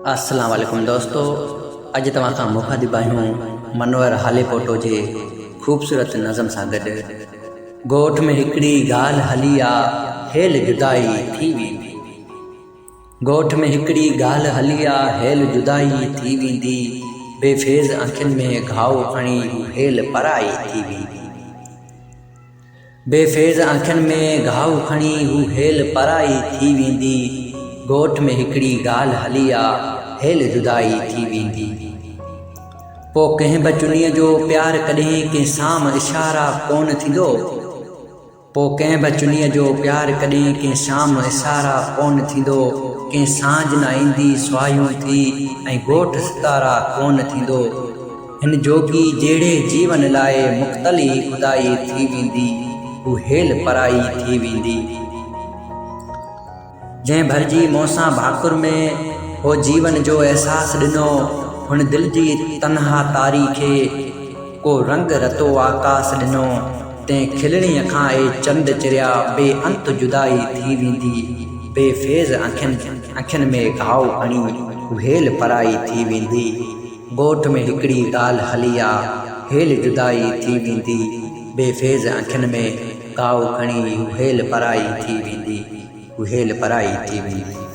अस्सलाम वालेकुम दोस्तों, अज तव्हां खां मुखातिब आहियूं मनोहर हालेपोटो जे ख़ूबसूरत नज़म सां गॾु। ॻोठ में हिकिड़ी ॻाल्हि हली आ, हेल जुदाई थी वेंदी। ॻोठ में हिकिड़ी ॻाल्हि हली आ, हेल जुदाई थी वेंदी। बेफेज़ अखियुनि में घाव खणी हेल पराई थी वेंदी। बेफेज़ अखियुनि में घाव खणी हू हेल पराई थी वेंदी। ॻोठ में हिकिड़ी ॻाल्हि हली आ, हेल जुदाई थी वेंदी। पोइ कंहिं बचुनीअ जो प्यार कॾहिं कंहिं साम इशारा कोन थींदो। पोइ कंहिं बचुनीअ जो प्यार कॾहिं कंहिं शाम इशारा कोन थींदो। कंहिं सांझ न ईंदी सुवायूं थी ऐं ॻोठ सितारा कोन थींदो। हिन जोगी जहिड़े जीवन लाइ मुख़्तली खुदाई थी वेंदी, हू हेल पराई थी वेंदी। जंहिं भरिजी मौसां भाकुर में हो जीवन जो अहसास ॾिनो, हुन दिल जी तन्हा तारी खे को रंग रतो आकाश ॾिनो। तंहिं खिलणीअ खां चंद चिरिया बेअंत जुदाई थी वेंदी। बेफेज़ अखियुनि में घाव खणी हू हेल पराई थी वेंदी। ॻोठ में हिकिड़ी ॻाल्हि हली आ, हेल जुदाई थी वेंदी। बेफेज़ अखियुनि में घाव खणी हू हेल पराई थी वेंदी। हेल पराई थी वेंदी।